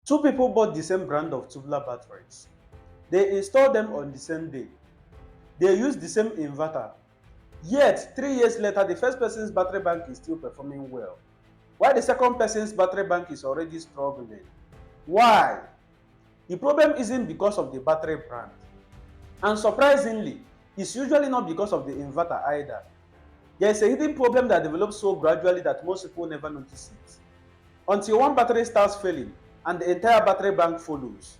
Two people bought the same brand of tubular batteries. They installed them on the same day. They used the same inverter. Yet, 3 years later, the first person's battery bank is still performing well, while the second person's battery bank is already struggling. Why? The problem isn't because of the battery brand. And surprisingly, it's usually not because of the inverter either. There's a hidden problem that develops so gradually that most people never notice it, until one battery starts failing and the entire battery bank follows.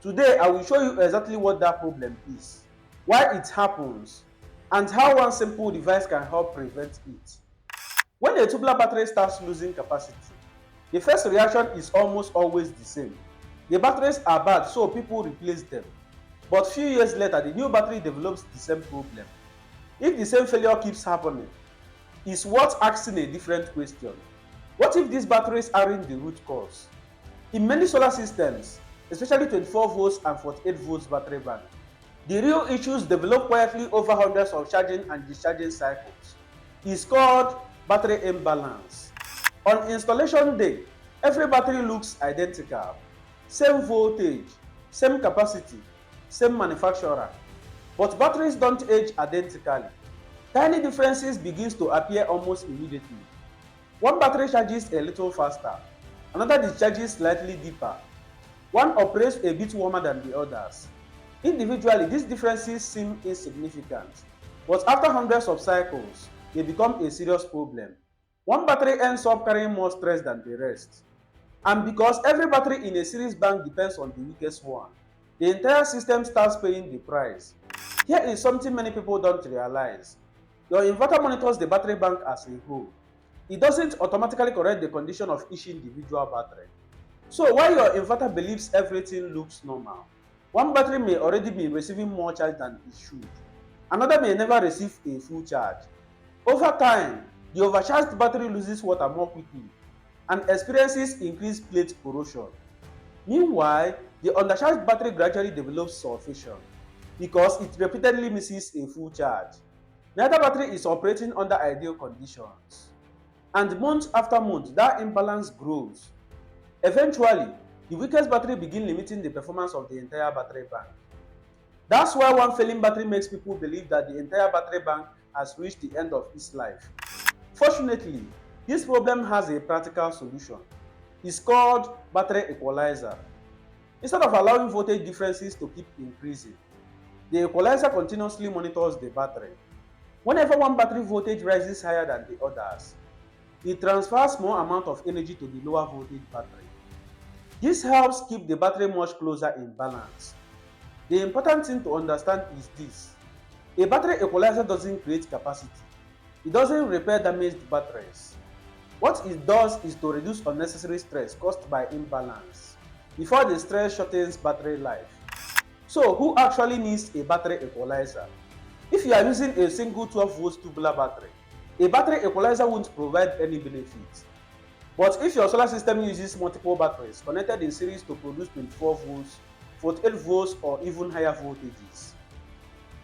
Today, I will show you exactly what that problem is, why it happens, and how one simple device can help prevent it. When a tubular battery starts losing capacity, the first reaction is almost always the same. The batteries are bad, so people replace them. But few years later, the new battery develops the same problem. If the same failure keeps happening, it's worth asking a different question. What if these batteries aren't the root cause? In many solar systems, especially 24 volts and 48 volts battery bank, the real issues develop quietly over hundreds of charging and discharging cycles. It's called battery imbalance. On installation day, every battery looks identical. Same voltage, same capacity, same manufacturer. But batteries don't age identically. Tiny differences begins to appear almost immediately. One battery charges a little faster, another discharges slightly deeper. One operates a bit warmer than the others. Individually, these differences seem insignificant, but after hundreds of cycles, they become a serious problem. One battery ends up carrying more stress than the rest. And because every battery in a series bank depends on the weakest one, the entire system starts paying the price. Here is something many people don't realize. Your inverter monitors the battery bank as a whole. It doesn't automatically correct the condition of each individual battery. So while your inverter believes everything looks normal, one battery may already be receiving more charge than it should. Another may never receive a full charge. Over time, the overcharged battery loses water more quickly and experiences increased plate corrosion. Meanwhile, the undercharged battery gradually develops sulfation because it repeatedly misses a full charge. Neither battery is operating under ideal conditions. And month after month, that imbalance grows. Eventually, the weakest battery begins limiting the performance of the entire battery bank. That's why one failing battery makes people believe that the entire battery bank has reached the end of its life. Fortunately, this problem has a practical solution. It's called battery equalizer. Instead of allowing voltage differences to keep increasing, the equalizer continuously monitors the battery. Whenever one battery voltage rises higher than the others, it transfers more amount of energy to the lower voltage battery. This helps keep the battery much closer in balance. The important thing to understand is this: a battery equalizer doesn't create capacity. It doesn't repair damaged batteries. What it does is to reduce unnecessary stress caused by imbalance before the stress shortens battery life. So, who actually needs a battery equalizer? If you are using a single 12 volts tubular battery, a battery equalizer won't provide any benefit. But if your solar system uses multiple batteries connected in series to produce 24 volts, 48 volts, or even higher voltages,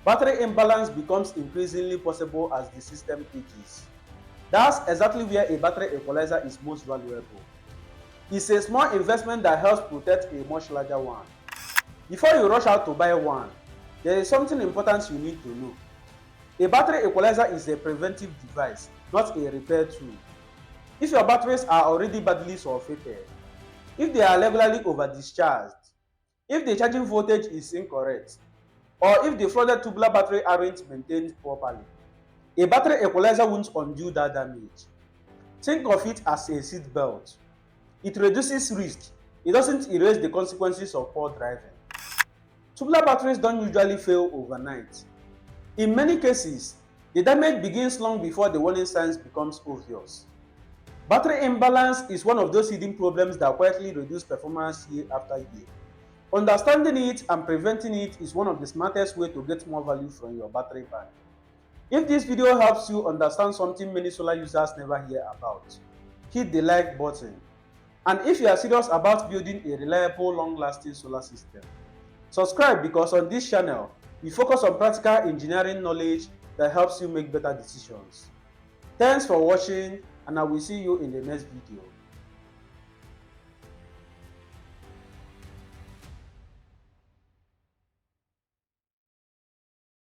battery imbalance becomes increasingly possible as the system ages. That's exactly where a battery equalizer is most valuable. It's a small investment that helps protect a much larger one. Before you rush out to buy one, there is something important you need to know. A battery equalizer is a preventive device, not a repair tool. If your batteries are already badly sulfated, if they are regularly over-discharged, if the charging voltage is incorrect, or if the flooded tubular battery aren't maintained properly, a battery equalizer won't undo that damage. Think of it as a seat belt. It reduces risk. It doesn't erase the consequences of poor driving. Tubular batteries don't usually fail overnight. In many cases, the damage begins long before the warning signs becomes obvious. Battery imbalance is one of those hidden problems that quietly reduce performance year after year. Understanding it and preventing it is one of the smartest ways to get more value from your battery bank. If this video helps you understand something many solar users never hear about, hit the like button. And if you are serious about building a reliable, long-lasting solar system, subscribe, because on this channel, we focus on practical engineering knowledge that helps you make better decisions. Thanks for watching, and I will see you in the next video.